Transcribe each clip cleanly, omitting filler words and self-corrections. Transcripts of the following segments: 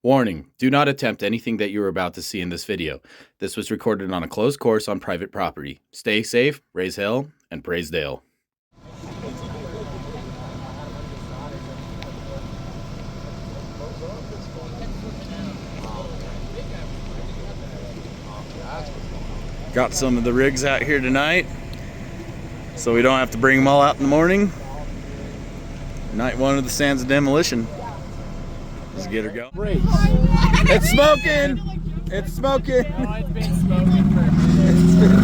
Warning, do not attempt anything that you are about to see in this video. This was recorded on a closed course on private property. Stay safe, raise hell, and praise Dale. Got some of the rigs out here tonight, so we don't have to bring them all out in the morning. Night one of the Sands of Demolition. Let's get her going. It's smoking! It's smoking! Oh, it's been smoking for a minute.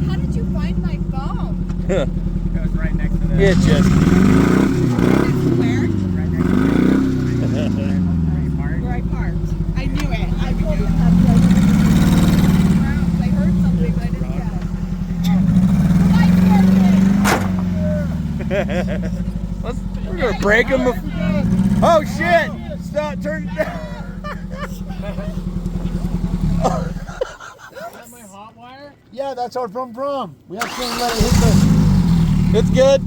How did you find my phone? It was right next to that. It just... Where? Right next to that. Where I parked. I knew it. I pulled it up. I heard something, but I didn't get it. We're gonna break them. Oh shit! Stop! Turn it down. Is that my hot wire? Yeah, that's our from. We have to let it hit the. It's good.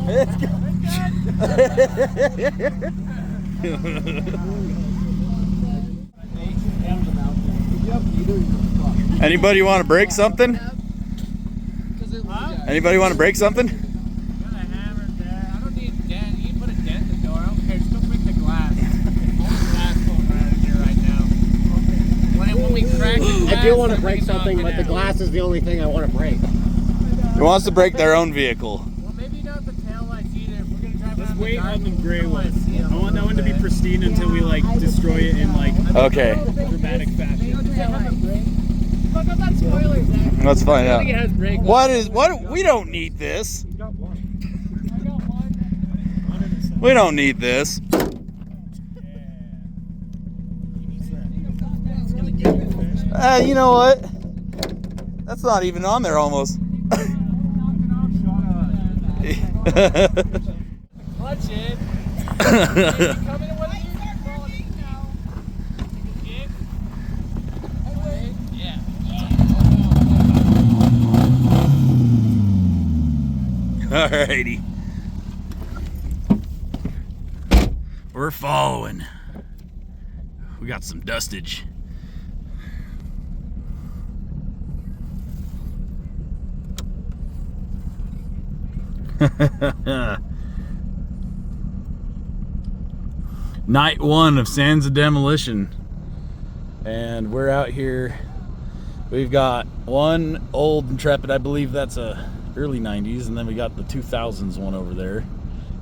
It's good. Anybody want to break something? Anybody want to break something? Got a hammer there. I don't need a dent. You can put a dent in the door. I don't care. Just don't break the glass. All the glass going around here right now. When we crack the glass, I do want to break something, but the glass is the only thing I want to break. Who wants to break their own vehicle? Well, maybe not the tail lights either. If we're gonna drive Let's around wait on the dark, gray I don't one. wanna see 'em. I want that one to be pristine until we like destroy it in like Okay, dramatic fashion. Look at that spoiler there. let's find out. I think it has brake lights. What? We don't need this. We don't need this. You know what? That's not even on there almost. Clutch it. Coming in with it. Yeah. Alrighty. We're following. We got some dustage. Night one of Sands of Demolition, and we're out here. We've got one old Intrepid, I believe that's a early 90s, and then we got the 2000s one over there,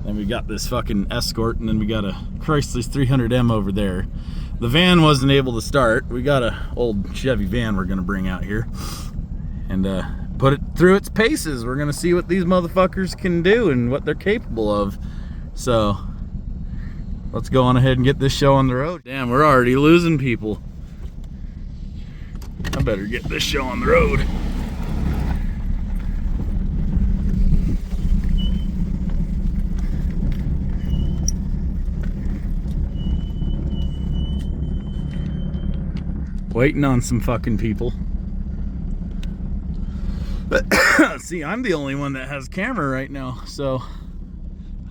and we got this fucking Escort, and then we got a Chrysler 300M over there. The van wasn't able to start. We got a old Chevy van we're gonna bring out here and put it through its paces. We're gonna see what these motherfuckers can do and what they're capable of. So let's go on ahead and get this show on the road. Damn, we're already losing people. I better get this show on the road. Waiting on some fucking people. But see, I'm the only one that has camera right now, so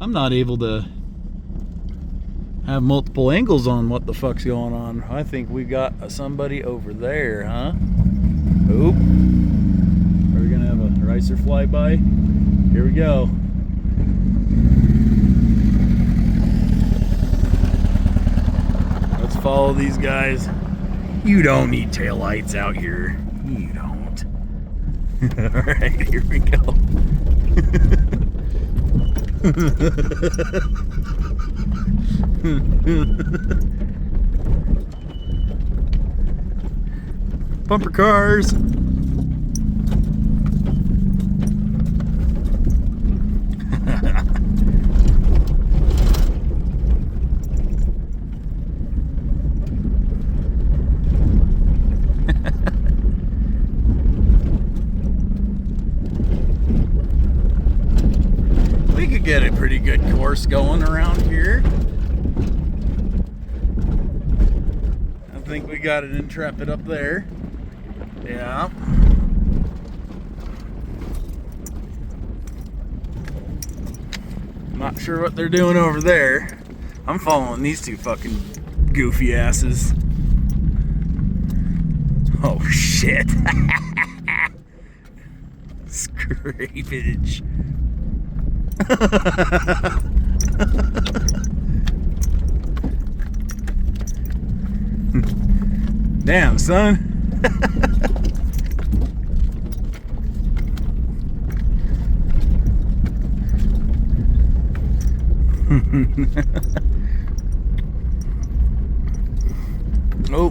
I'm not able to have multiple angles on what the fuck's going on. I think we got somebody over there, huh? Oop. Are we gonna have a ricer flyby? Here we go. Let's follow these guys. You don't need taillights out here. You don't. Alright, here we go. Bumper cars. We could get a pretty good course going around here. I think we got an Intrepid up there. Yeah. Not sure what they're doing over there. I'm following these two fucking Goofy asses. Oh shit. Scrapage. Damn, son. Oh,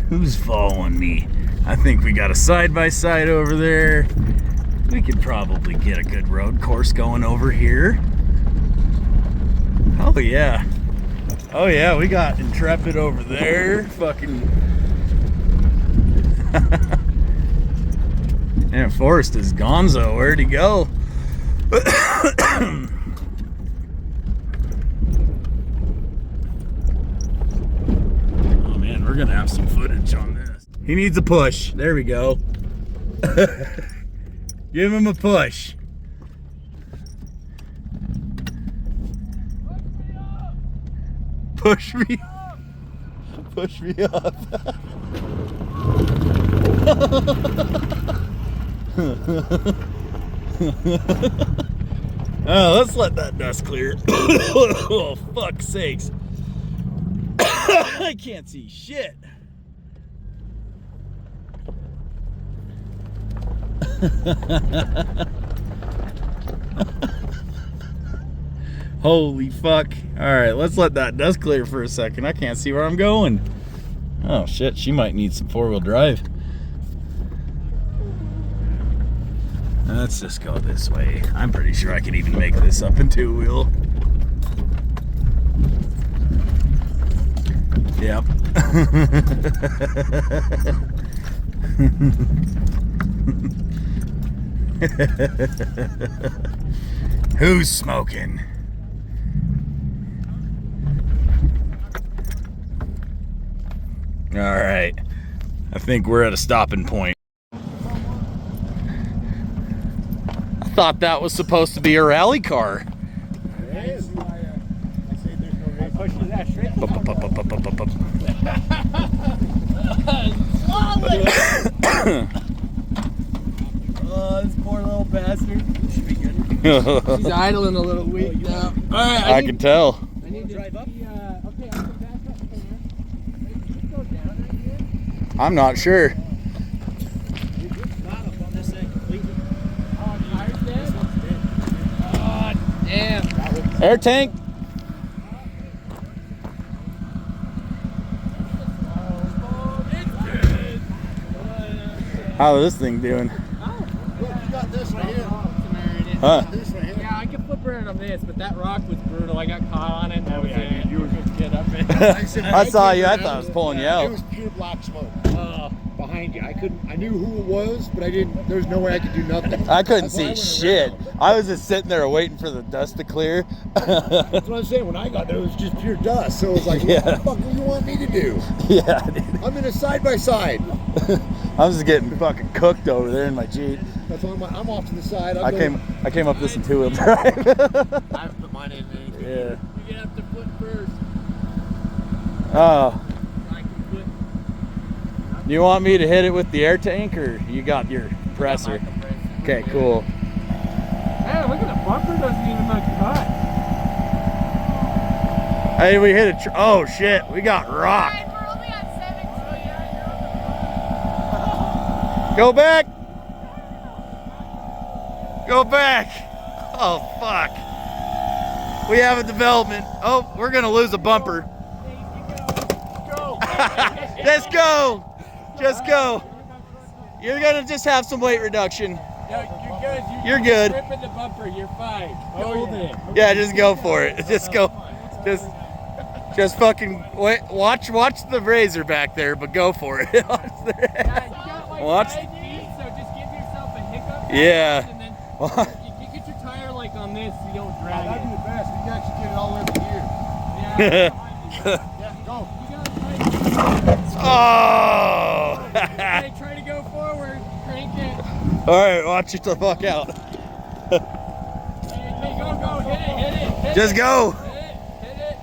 who's following me? I think we got a side-by-side over there. We could probably get a good road course going over here. Oh yeah. Oh yeah, we got Intrepid over there. Fucking and Forrest is gonzo. Where'd he go? Oh man, we're gonna have some footage on this. He needs a push. There we go. Give him a push. Push me. Push me up. Oh, let's let that dust clear. Oh, fuck's sakes. I can't see shit. Holy fuck. Alright, let's let that dust clear for a second. I can't see where I'm going. Oh shit, she might need some four-wheel drive. Let's just go this way. I'm pretty sure I can even make this up in two-wheel. Yep. Who's smoking? All right, I think we're at a stopping point. I thought that was supposed to be a rally car. It is. I say there's no reason. Push that straight. Oh, this poor little bastard. Should be good. He's idling a little weak now. All right, I can tell. I need to drive up. Okay, I'm gonna back up there. Let's go down right here. I'm not sure. Oh, tire's dead? Oh, damn. Air tank. How's this thing doing? Look, you got this right here. Huh? This right here. Yeah, I could flip around on this, but that rock was brutal. I got caught on it. That was it. You were good get up it. I saw you. I thought I was pulling you It out. was pure black smoke behind you. I knew who it was, but I didn't. There was no way I could do nothing. I couldn't That's why see I went shit. around. I was just sitting there waiting for the dust to clear. That's what I'm saying. When I got there, it was just pure dust. So it was like, Yeah. what the fuck do you want me to do? Yeah, dude. I'm in a side by side. I was getting fucking cooked over there in my Jeep. That's why I'm off to the side. I came up this in two-wheel drive. I haven't put mine in anything. Yeah. You have to flip first. Oh. I can flip. You want me to hit it with the air tank, or you got your compressor? Okay, cool. Man, look at the bumper doesn't even look cut. Hey, we hit a oh shit, we got rock. We're only on 7, so Go back. Go back. Oh fuck. We have a development. Oh, we're gonna lose a bumper. Go. Just go. Just go. You're gonna just have some weight reduction. No, you're good. You're good. Ripping the bumper. You're fine. Hold it. Yeah, just go for it. Just go. Just fucking wait. Watch the razor back there, but go for it. Yeah, you got like Watch. 5 feet, so just give yourself a hiccup. Yeah. And then you get your tire like on this, so you don't drag That'd be it. the best. We can actually get it all the way over here. Yeah. Yeah, go. You gotta try. Oh. Hey, try to go forward. Crank it. All right, watch it the fuck out. Hey, go. Hit it. Just go. Hit it.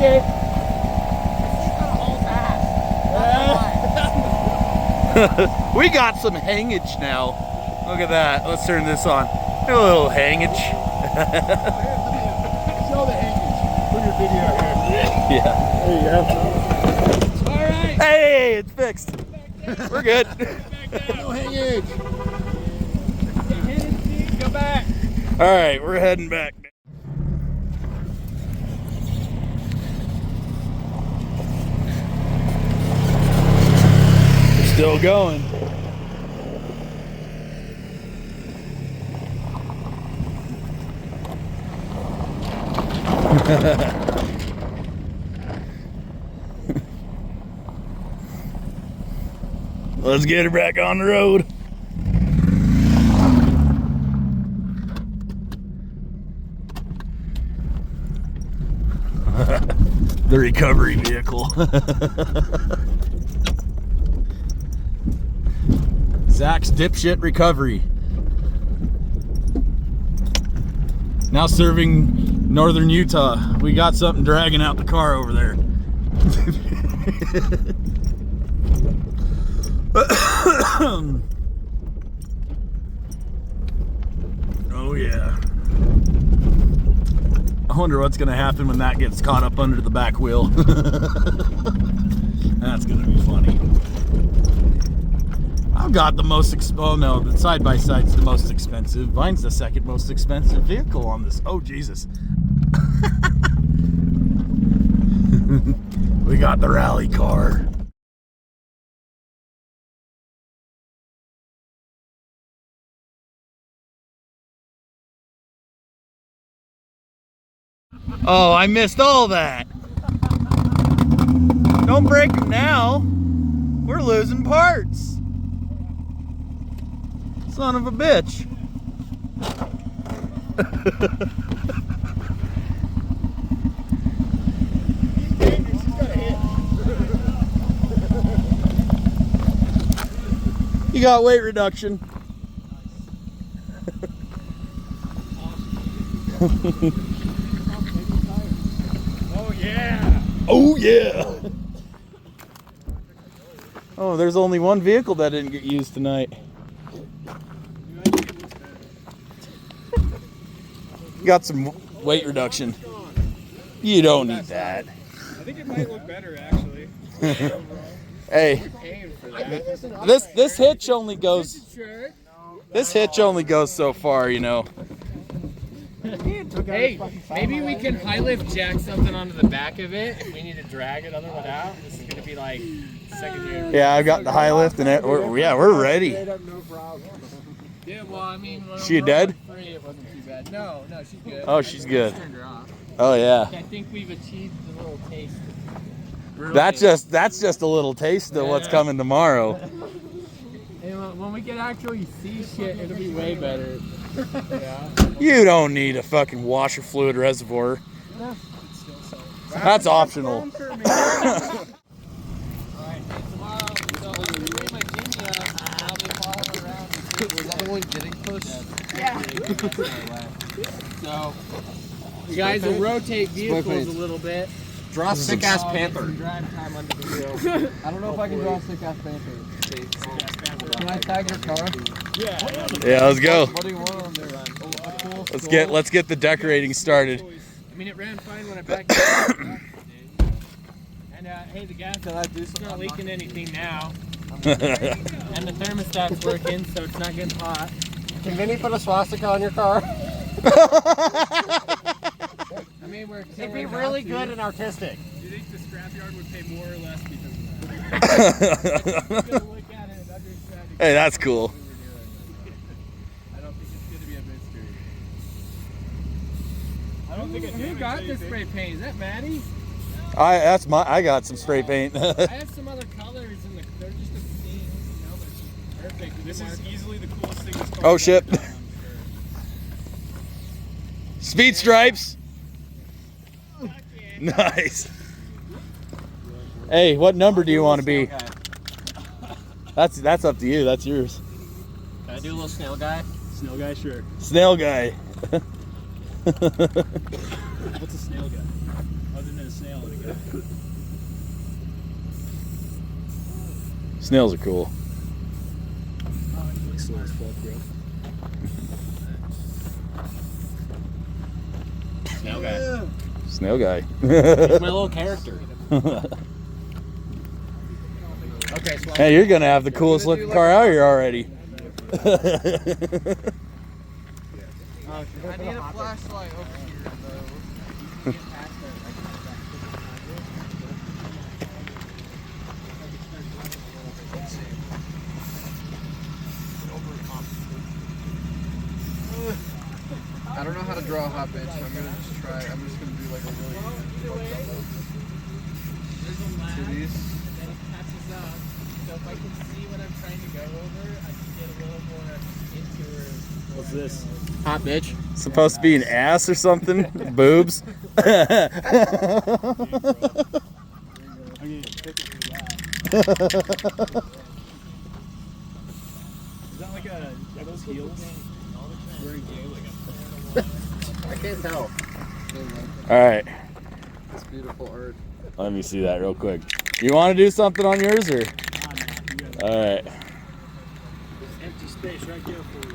Okay. This thing's got a whole ass. We got some hangage now. Look at that. Let's turn this on. A little hangage. Show the hangage for your video here. Yeah. There you go. All right. Hey, it's fixed. We're good. No hangage. Go back. All right, we're heading back. We're still going. Let's get her back on the road. The recovery vehicle. Zach's dipshit recovery. Now serving northern Utah. We got something dragging out the car over there. Oh yeah. I wonder what's gonna happen when that gets caught up under the back wheel. That's gonna be funny. I've got the most oh no, the side-by-side's the most expensive. Mine's the second most expensive vehicle on this. Oh Jesus. We got the rally car. Oh, I missed all that. Don't break them now. We're losing parts. Son of a bitch. You got weight reduction. Oh yeah. Oh yeah. Oh, there's only one vehicle that didn't get used tonight. Got some weight reduction. You don't need that. I think it might look better actually. Hey, this hitch only goes. This hitch only goes so far, you know. Hey, maybe we can high lift jack something onto the back of it if we need to drag it other one out. This is gonna be like secondary. Yeah, I've got the high lift and we're ready. Yeah, well, I mean, when She we're dead? free, it wasn't too bad. No, she's good. Oh, she's good. I turned her off. Oh yeah. I think we've achieved a little taste. Really. That's just a little taste of what's coming tomorrow. Hey, when we can actually see shit, it'll be way better. Yeah. You don't need a fucking washer fluid reservoir. That's optional. Alright, hey, tomorrow, so I'm gonna bring my Ginger up and I'll be following around. Was that the one getting pushed? Yeah. So, you guys will rotate vehicles a little bit. Draw a sick ass panther. Drive time under the wheel. I don't know if I can draw a sick ass panther. Can I tag your car? Yeah, let's go. What do you want on there? Let's get the decorating started. I mean, it ran fine when I backed up. And hey, the gas is not leaking anything now. And the thermostat's working, so it's not getting hot. Can Vinny put a swastika on your car? I mean, It'd be really good and artistic. Do you think the scrapyard would pay more or less because of that? Hey, that's cool. I don't think it's gonna be a mystery. I don't think it Who damaged got this anything. spray paint? Is that Maddie? I got some spray paint. I have some other colors and they're just a stain. You know, but she's perfect. This is easily the coolest thing that's Oh, shit. I'm sure. Speed stripes. Nice. Hey, what number do you want to be? That's up to you. That's yours. Can I do a little snail guy? Snail guy, sure. Snail guy. What's a snail guy? Other than a snail and a guy. Snails are cool. Like slow as fuck, bro. Snail guy. Snail guy. He's my little character. Okay, so Hey, you're gonna have the coolest looking car out here already. I need a flashlight over here, though. I don't know how to draw a hot bitch, so I'm gonna just try. I'm just gonna do like a really. Titties. And then it catches up. So if I can see what I'm trying to go over, I can get a little more into her. What's this? Hot bitch. Supposed to be an ass or something? Boobs? I mean, pick it for that. Is that like are those heels? Very gay, I can't tell. Alright, It's beautiful art. let me see that real quick. You want to do something on yours or? Alright. empty space right there for you.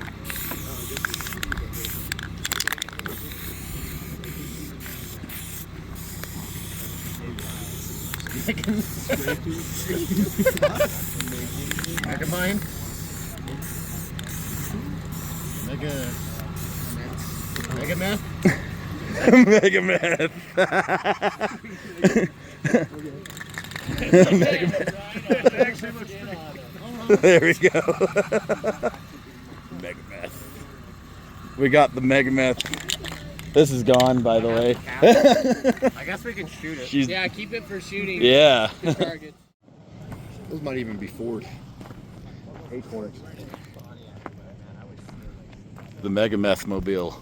Megamind. Megameth. Megameth. There we go. Megameth. We got the Megameth. This is gone, by the way. I guess we can shoot it. She's- Yeah, keep it for shooting. Yeah. Good target. Those might even be Ford. Acorns. The Megameth mobile.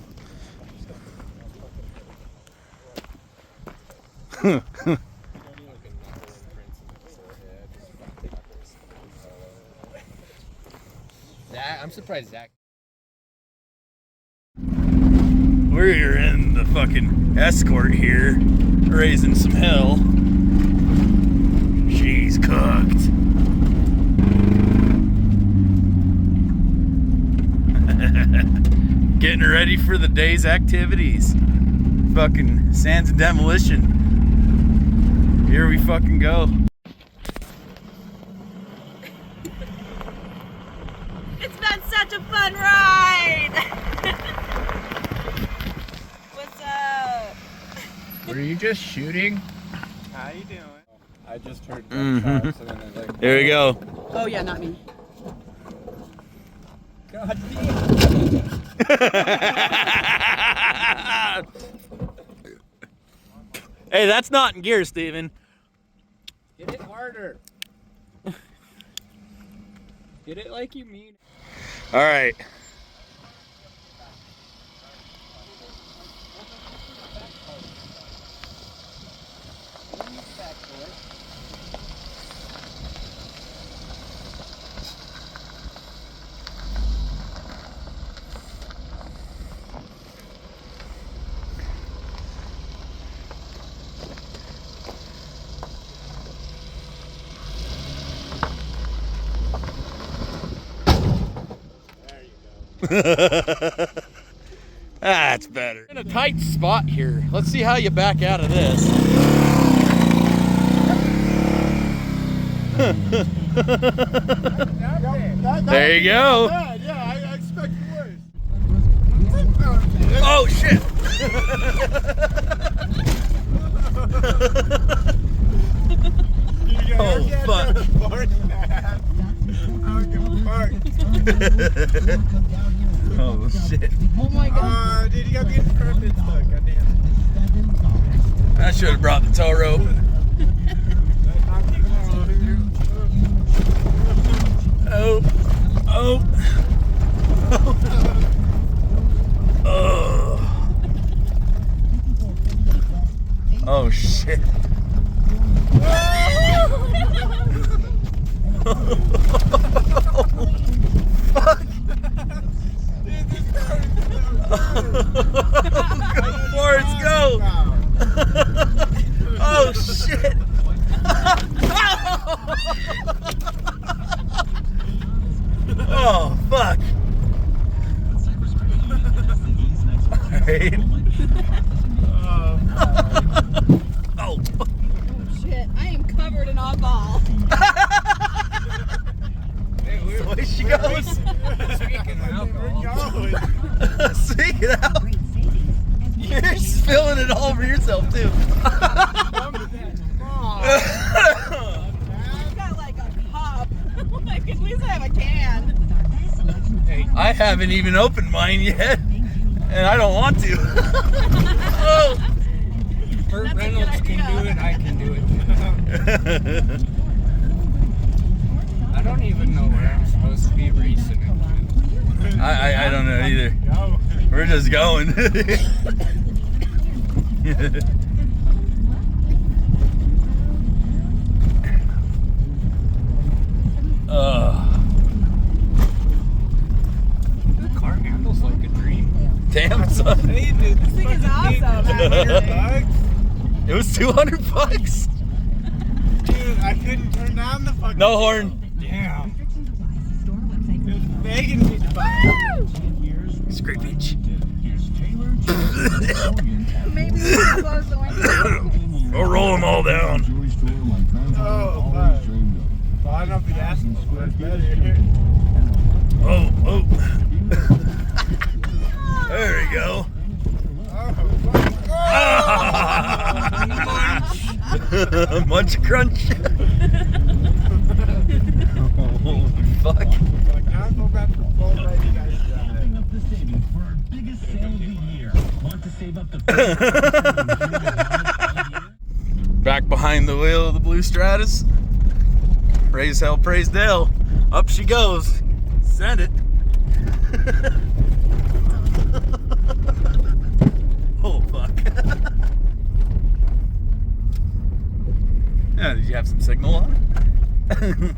Zach, I'm surprised Zach. We're in the fucking escort here, raising some hell. She's cooked. Getting ready for the day's activities. Fucking Sands of Demolition. Here we fucking go. It's been such a fun ride. What's up? Were you just shooting? How you doing? I just heard Mhm. gunshots and then it's like. Here we go. Oh yeah, not me. God Hey, that's not in gear, Steven. Get it harder. Get it like you mean. All right. That's better. In a tight spot here. Let's see how you back out of this. There you go. Yeah, I expect worse. Oh shit. Oh fuck. Oh shit. Oh my god. dude, you gotta be in front of it. God damn. I should have brought the tow rope. Oh. Oh. Oh. Oh shit. Fuck. Go, Forrest, go. an oddball. Away she goes. Speaking of alcohol. Speaking out. You're spilling it all over yourself too. I've got like a cup. Like, at least I have a can. I haven't even opened mine yet, and I don't want to. Oh. Burt Reynolds can do it, I can do it. I don't even know where I'm supposed to be racing it. I don't know either. We're just going. The car handles like a dream. Damn, son. Hey, dude, This thing is awesome, actually. It was $200. Dude, I couldn't turn down the fucking. No horn. Damn. It was begging me to buy it. Scrape each. Maybe we should close the window. We'll roll them all down. Oh, fuck. Well, I don't know if you'd ask me for it better. Oh, oh. There we go. Munch crunch. Oh, fuck. Now go back to full right, you guys drive. Back behind the wheel of the blue Stratus. Raise hell, praise Dale. Up she goes. Send it. Oh, fuck. Yeah, did you have some signal on it?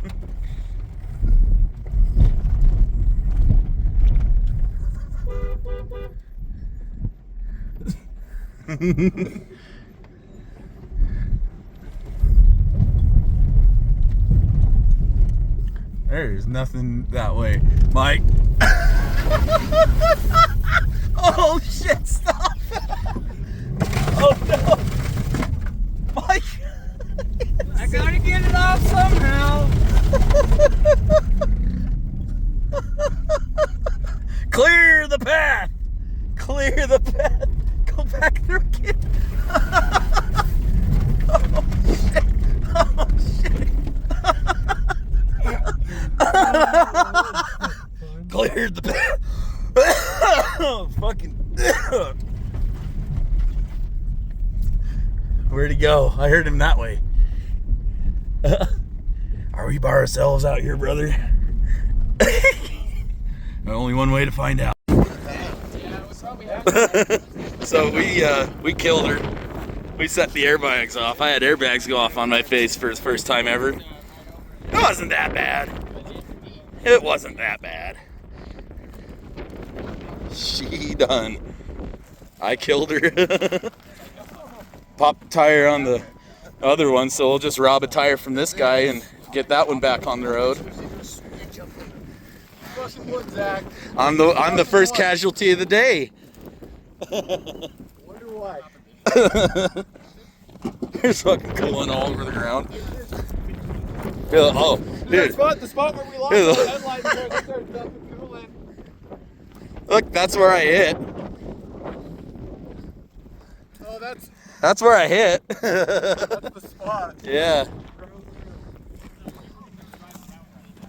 There's nothing that way, Mike. Oh shit, stop. Oh no. Mike. I gotta get it off somehow. Clear the path. Clear the path. Go back through again. Oh shit. Oh shit. Cleared the path. Oh, fucking. Where'd he go? I heard him that way. Are we by ourselves out here, brother? Only one way to find out. So we killed her. We set the airbags off. I had airbags go off on my face for the first time ever. It wasn't that bad. It wasn't that bad. She done. I killed her. Popped the tire on the other one, so we'll just rob a tire from this guy and get that one back on the road. I'm the first casualty of the day. Wonder why. There's fucking cooling all over the ground. Oh, dude. The spot where we lost the headlights there, they started dumping coolant. Look, that's where I hit. Oh, That's where I hit. that's the spot. Yeah.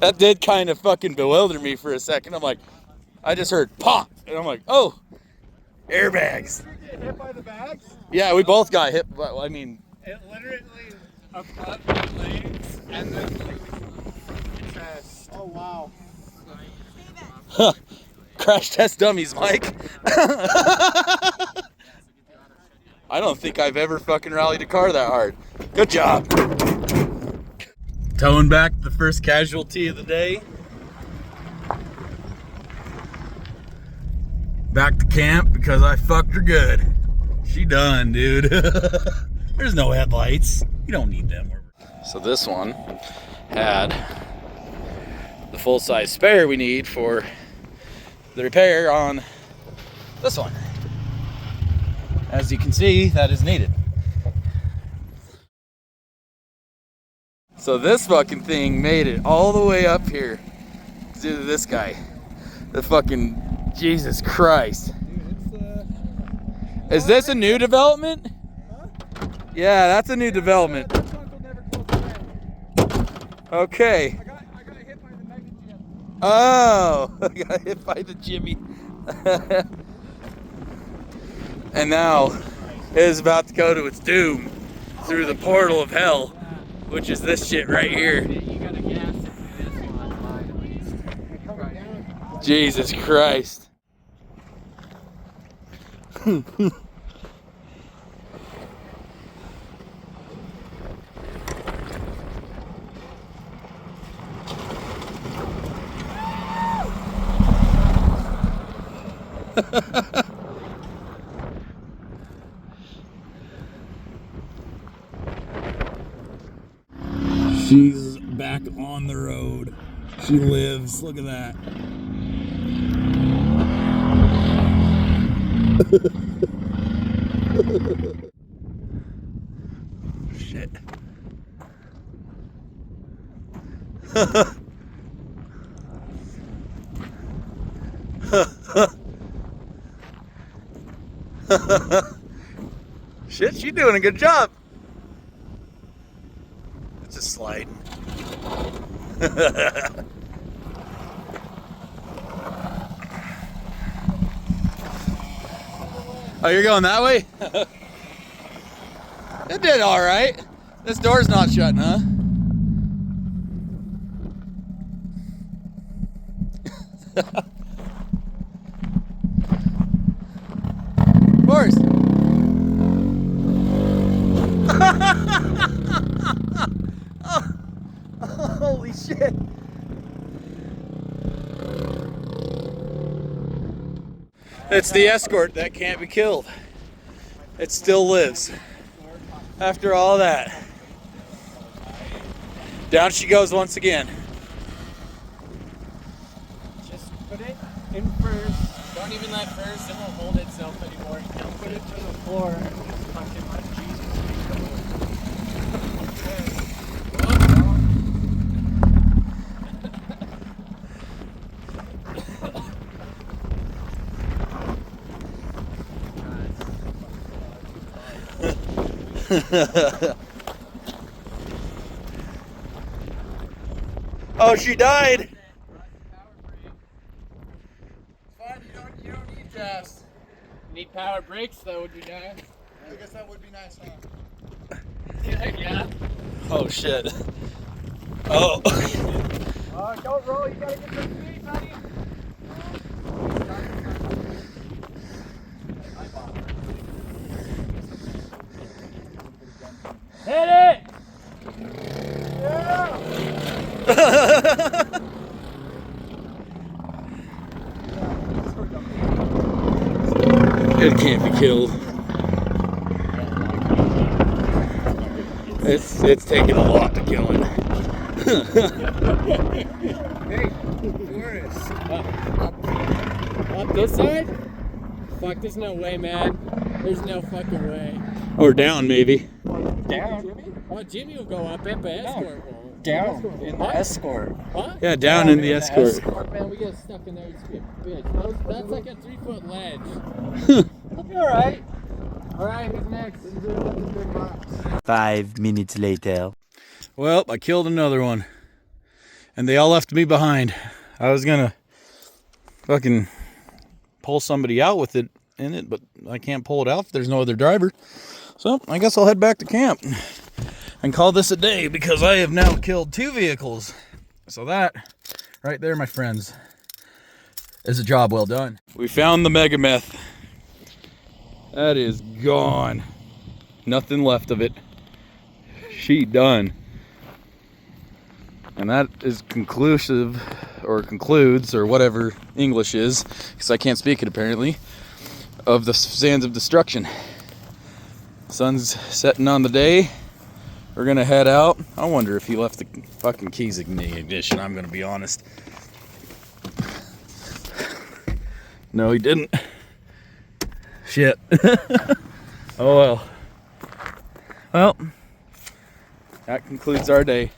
That did kind of fucking bewilder me for a second. I'm like, I just heard pop, and I'm like, oh, airbags. Did you get hit by the bags? Yeah, we both got hit, but I mean, It literally above my legs and then chest. Oh, wow. huh, crash test dummies, Mike. I don't think I've ever fucking rallied a car that hard. Good job. Towing back the first casualty of the day. Back to camp because I fucked her good. She done, dude. There's no headlights. You don't need them. So this one had the full-size spare we need for the repair on this one. As you can see, that is needed. So this fucking thing made it all the way up here due to this guy. The fucking Jesus Christ. Is this a new development? Yeah, that's a new development. Okay. I got hit by the mega Jim. Oh, I got hit by the Jimmy. And now it is about to go to its doom through the portal of hell, which is this shit right here. You gotta gas it through this one at least. Jesus Christ. She's back on the road. She lives. Look at that. Shit. Shit, she's doing a good job. It's a slide. Oh, you're going that way? It did all right. This door's not shutting, huh? Of course. Oh, holy shit. It's the escort that can't be killed. It still lives. After all that. Down she goes once again. Just put it in first. Don't even let first, it won't hold itself anymore. Don't put it to the floor. Just fucking let Jesus Oh, she died. Fine, you don't need gas. Need power brakes though, would you die? I guess that would be nice, huh? Yeah. Oh shit. Oh. Don't roll, you gotta get some speed, buddy. Hit it! Yeah! It can't be killed. It's taking a lot to kill it. Hey, Forrest. Up this side? Fuck, there's no way, man. There's no fucking way. Or down, maybe. Down? Oh, Jimmy will go up it, but Escort won't. Down in the escort. What? Yeah, down in the escort. Man, we get stuck in there. It's be a bitch. That's like a 3-foot ledge. We'll be alright. Alright, who's next? 5 minutes later. Well, I killed another one. And they all left me behind. I was gonna fucking pull somebody out with it in it, but I can't pull it out if there's no other driver. So I guess I'll head back to camp and call this a day because I have now killed 2 vehicles. So that right there, my friends, is a job well done. We found the mega meth. That is gone. Nothing left of it. She done. And that is conclusive, or concludes, or whatever English is, because I can't speak it apparently, of the Sands of Destruction. Sun's setting on the day. We're gonna head out. I wonder if he left the fucking keys in the ignition, I'm gonna be honest. No, he didn't. Shit. Oh well. Well, that concludes our day.